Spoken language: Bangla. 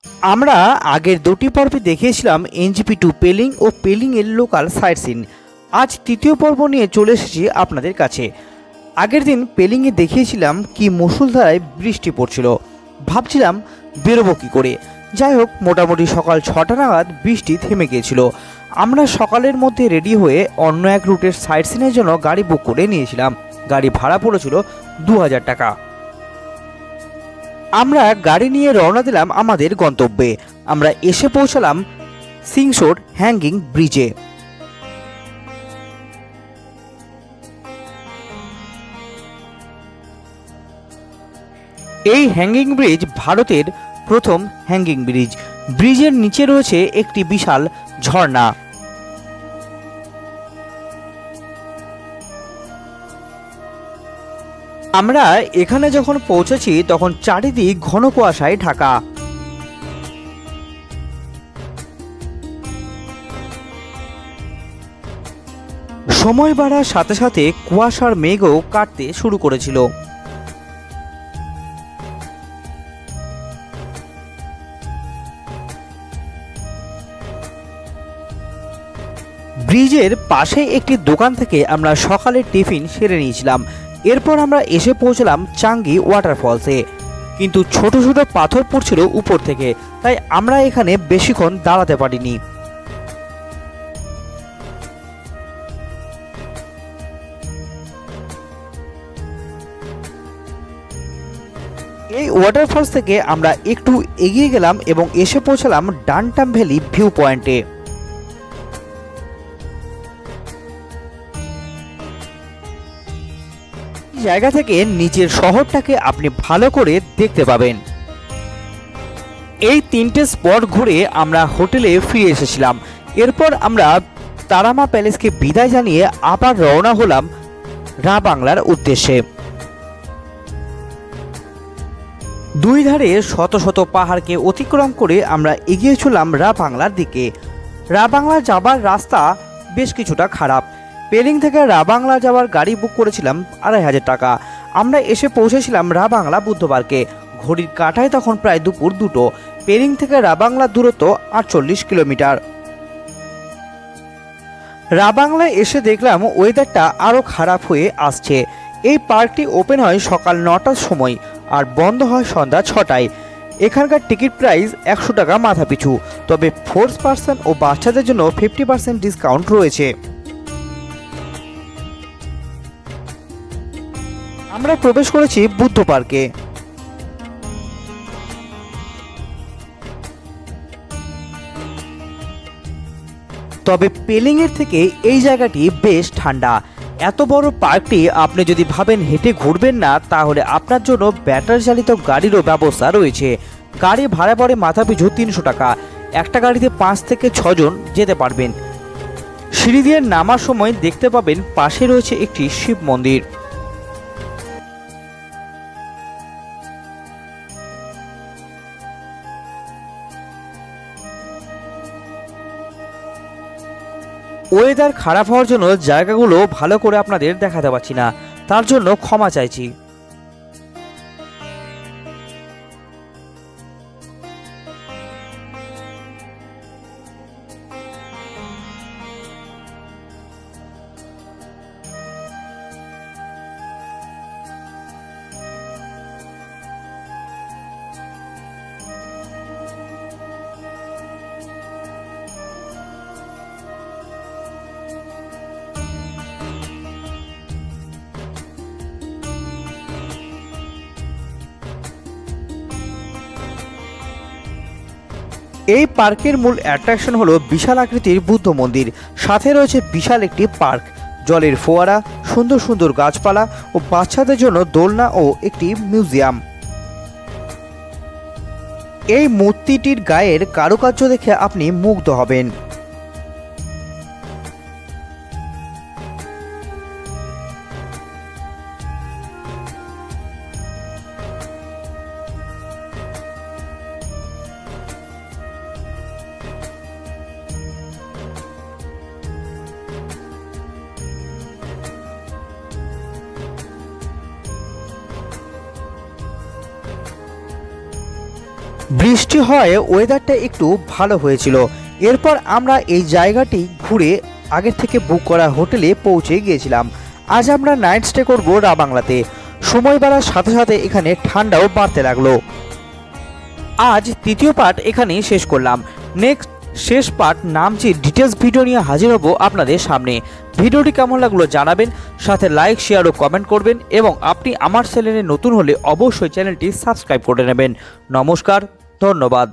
আমরা আগের দুটি পর্বে দেখিয়েছিলাম NGP2 পেলিং ও পেলিং এর লোকাল সাইট সিন। আজ তৃতীয় পর্ব নিয়ে চলে এসেছি আপনাদের কাছে। আগের দিন পেলিংয়ে দেখিয়েছিলাম কি মুষলধারায় বৃষ্টি পড়ছিল, ভাবছিলাম বেরোবো কী করে। যাই হোক, মোটামুটি সকাল 6টা নাগাদ বৃষ্টি থেমে গিয়েছিল। আমরা সকালের মধ্যে রেডি হয়ে অন্য এক রুটের সাইট সিনের জন্য গাড়ি বুক করে নিয়েছিলাম। গাড়ি ভাড়া পড়েছিল 2000 টাকা। আমরা গাড়ি নিয়ে রওনা দিলাম আমাদের গন্তব্যে। আমরা এসে পৌঁছালাম সিংসোর হ্যাঙ্গিং ব্রিজে। এই হ্যাঙ্গিং ব্রিজ ভারতের প্রথম হ্যাঙ্গিং ব্রিজ। ব্রিজের নিচে রয়েছে একটি বিশাল ঝর্ণা। আমরা এখানে যখন পৌঁছেছি তখন চারিদিক ঘন কুয়াশায় ঢাকা। সময় বাড়ার সাথে সাথে কুয়াশার মেঘও কাটতে শুরু করেছিল। ব্রিজের পাশে একটি দোকান থেকে আমরা সকালের টিফিন সেরে নিয়েছিলাম। এরপর আমরা এসে পৌঁছলাম চাঙ্গি ওয়াটারফলসে, কিন্তু ছোট ছোট পাথর পড়ছিল উপর থেকে, তাই আমরা এখানে বেশিক্ষণ দাঁড়াতে পারিনি। এই ওয়াটারফলস থেকে আমরা একটু এগিয়ে গেলাম এবং এসে পৌঁছলাম ডানটাম ভ্যালি ভিউ পয়েন্টে। জায়গা থেকে নিচের শহরটাকে আপনি ভালো করে দেখতে পাবেন। এই তিনটে স্পট ঘুরে আমরা হোটেলে ফিরে এসেছিলাম। এরপর আমরা তারামা প্যালেসকে বিদায় জানিয়ে আবার রওনা হলাম রা বাংলার উদ্দেশ্যে। দুই ধারে শত শত পাহাড়কে অতিক্রম করে আমরা এগিয়ে চললাম রা বাংলার দিকে। রা বাংলা যাবার রাস্তা বেশ কিছুটা খারাপ। পেলিং থেকে রা বাংলা যাওয়ার গাড়ি বুক করেছিলাম 2500 টাকা। আমরা এসে পৌঁছেছিলাম রা বাংলা বুদ্ধ পার্কে। ঘড়ির কাঁটায় তখন প্রায় দুপুর 2টো। পেলিং থেকে রা বাংলার দূরত্ব 48 কিলোমিটার। রা বাংলায় এসে দেখলাম ওয়েদারটা আরও খারাপ হয়ে আসছে। এই পার্কটি ওপেন হয় সকাল 9টার সময় আর বন্ধ হয় সন্ধ্যা 6টায়। এখানকার টিকিট প্রাইস 100 টাকা মাথা পিছু, তবে ফোর্স পার্সন ও বাচ্চাদের জন্য 50% ডিসকাউন্ট রয়েছে। আমরা প্রবেশ করেছি বুদ্ধ পার্কে। তবে পেলিং এর থেকে এই জায়গাটি বেশ ঠান্ডা। এত বড় পার্কটি আপনি যদি ভাবেন হেঁটে ঘুরবেন না, তাহলে আপনার জন্য ব্যাটারি চালিত গাড়িরও ব্যবস্থা রয়েছে। গাড়ি ভাড়া পড়ে মাথাপিছু 300 টাকা। একটা গাড়িতে 5 থেকে 6 জন যেতে পারবেন। সিঁড়ি দিয়ে নামার সময় দেখতে পাবেন পাশে রয়েছে একটি শিব মন্দির। ওয়েদার খারাপ হওয়ার জন্য জায়গাগুলো ভালো করে আপনাদের দেখাতে পারছি না, তার জন্য ক্ষমা চাইছি। এই পার্কের মূল অ্যাট্রাকশন হলো বিশাল আকৃতির বুদ্ধ মন্দির, সাথে রয়েছে বিশাল একটি পার্ক, জলের ফোয়ারা, সুন্দর সুন্দর গাছপালা ও বাচ্চাদের জন্য দোলনা ও একটি মিউজিয়াম। এই মূর্তিটির গায়ের কারুকার্য দেখে আপনি মুগ্ধ হবেন। বৃষ্টি হয় ওয়েদারটা একটু ভালো হয়েছিল। এরপর আমরা এই জায়গাটি ঘুরে আগের থেকে বুক করা হোটেলে পৌঁছে গিয়েছিলাম। আজ আমরা নাইট স্টে করব রাবাংলাতে। সময় বাড়ার সাথে সাথে এখানে ঠান্ডাও বাড়তে লাগলো। আজ তৃতীয় পার্ট এখানেই শেষ করলাম। নেক্সট শেষ পার্ট নামছি ডিটেলস ভিডিও নিয়ে হাজির হব আপনাদের সামনে। ভিডিওটি কেমন লাগলো জানাবেন, সাথে লাইক শেয়ার ও কমেন্ট করবেন এবং আপনি আমার চ্যানেলে নতুন হলে অবশ্যই চ্যানেলটি সাবস্ক্রাইব করে নেবেন। নমস্কার, ধন্যবাদ।